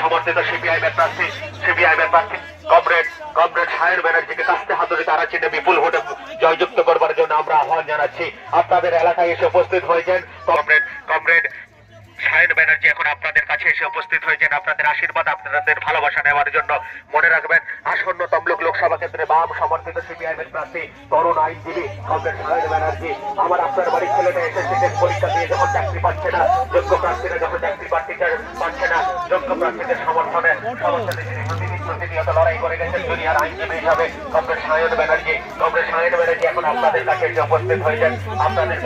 সমর্থিত সিপিআইএম এর প্রার্থী কমরেড সায়ন ব্যানার্জিকে কাস্তে হাতুড়ি তারা চিনে বিপুল ভোটে জয়যুক্ত করবার জন্য আমরা আহ্বান জানাচ্ছি। আপনাদের এলাকায় এসে উপস্থিত হয়েছেন কমরেড সায়ন ব্যানার্জি এখন আপনাদের কাছে এসে উপস্থিত হয়েছেন আপনাদের আশীর্বাদ আপনাদের ভালোবাসা নেওয়ার জন্য। মনে রাখবেন, আসন্ন তমলুক লোকসভা কেন্দ্রে বাম সমর্থিত সিপিআইএম এর প্রার্থী তরুণ আইনজীবী কমরেড সায়ন ব্যানার্জি আমার আপনার বাড়ির ছেলেটা এসএসসি পরীক্ষা দিয়ে যখন চাকরি পাচ্ছে না, যোগ্য প্রার্থীরা যখন চাকরি পাচ্ছে না, যোগ্য প্রার্থীদের সমর্থনে প্রতিনিয়ত লড়াই করে গেছেন জুনিয়র আইনজীবী হিসাবে কমরেড সায়ন ব্যানার্জি এখন আপনাদের কাছে এসে উপস্থিত হয়েছেন আপনাদের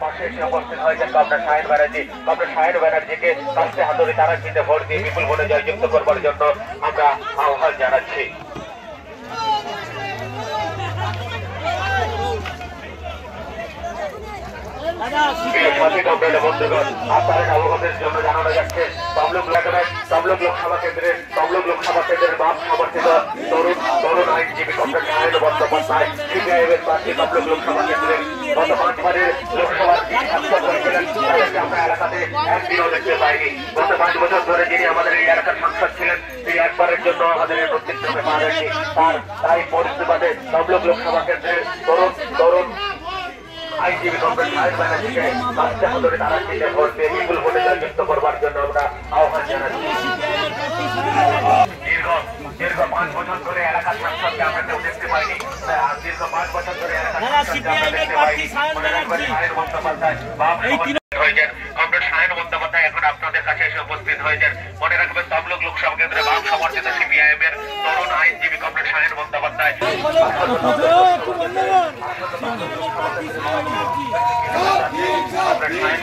পাশে এসে উপস্থিত হয়েছেন কমরেড সায়ন ব্যানার্জিকে কাস্তে হাতুড়ি তারা চিনে ভোট দিয়ে বিপুল ভোটে জয়যুক্ত করবার জন্য আমরা আহ্বান জানাচ্ছি। বন্ধুগণ, আপনাদের অবগতের জন্য জানানো যাচ্ছে তমলুক লোকসভা কেন্দ্রের বাম সমর্থিত তরুণ আইনজীবী কমরেড সায়ন বন্দ্যোপাধ্যায় সিপিআইএম এর প্রার্থী তমলুক লোকসভা কেন্দ্রের গত 5 বারের লোকসভার করেছিলেন। তাদেরকে আমরা এলাকাতে একদিনও দেখতে পাইনি। গত 5 বছর ধরে যিনি আমাদের এই এলাকার সাংসদ ছিলেন, তিনি একবারের জন্য আমাদের নেতৃত্বে পা দেননি। তাই পরিস্থিতিতে তমলুক লোকসভা কেন্দ্রের তরুণ আইনজীবী কমরেড সায়ন ব্যানার্জিকে কাস্তে হাতুড়ি তারা চিনে ভোট দিয়ে বিপুল ভোটে জয়যুক্ত করবার জন্য আমরা আহ্বান জানাচ্ছি। দীর্ঘ 5 বছর ধরে এলাকার সাংসদকে আমরা কেউ দেখতে পাইনি। দীর্ঘ 5 বছর ধরে এলাকার সাংসদকে আমরা দেখতে পাইনি। সায়ন বন্দ্যোপাধ্যায় কমরেড সায়ন বন্দ্যোপাধ্যায় এখন আপনাদের কাছে এসে উপস্থিত হয়েছেন। মনে রাখবেন, তমলুক লোকসভা কেন্দ্রে বাম সমর্থিত সিপিআইএম এর তরুণ আইনজীবী কমরেড সায়ন বন্দ্যোপাধ্যায়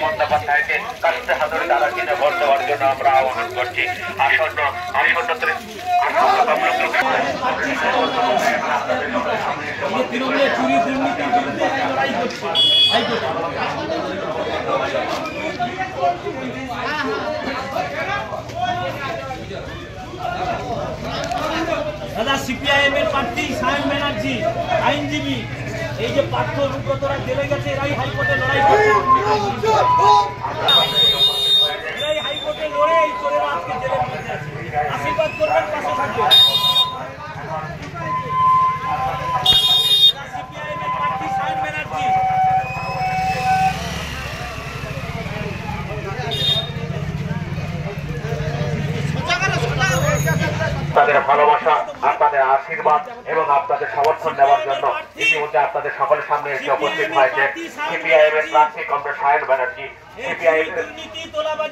বন্দ্যোপাধ্যায়কে কাস্তে হাতুড়ি তারা কিনে ভোট দেওয়ার জন্য আমরা আহ্বান করছি। আসন্ন তমলুক দাদা সিপিআইএম এর প্রার্থী সায়ন ব্যানার্জি আইনজীবী, এই যে পার্থ অনুব্রতরা জেলে গেছে, এরাই হাইকোর্টে লড়াই করছে, এরাই হাইকোর্টে লড়ে এই চোরেরা আজকে জেলে বসে আছে। আশীর্বাদ করবেন, পাশে থাকবেন। সিপিআইএম এর প্রার্থী সায়ন ব্যানার্জি আপনাদের ভালোবাসা, আপনাদের আশীর্বাদ এবং আপনাদের সমর্থন নেওয়ার জন্য ইতিমধ্যে আপনাদের সকলের সামনে এসে উপস্থিত হয়েছে সিপিআইএম এর প্রার্থী কমরেড সায়ন ব্যানার্জি, সিপিআইএম এর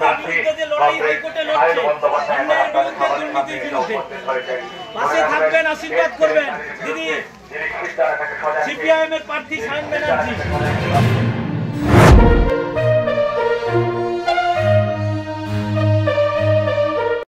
প্রার্থী কমরেড সায়ন বন্দ্যোপাধ্যায় আপনাদের সকলের সামনে এসে উপস্থিত হয়েছে। পাশে থাকবেন, আশীর্বাদ করবেন দিদি। সিপিআইএম এর প্রার্থী সায়ন ব্যানার্জি।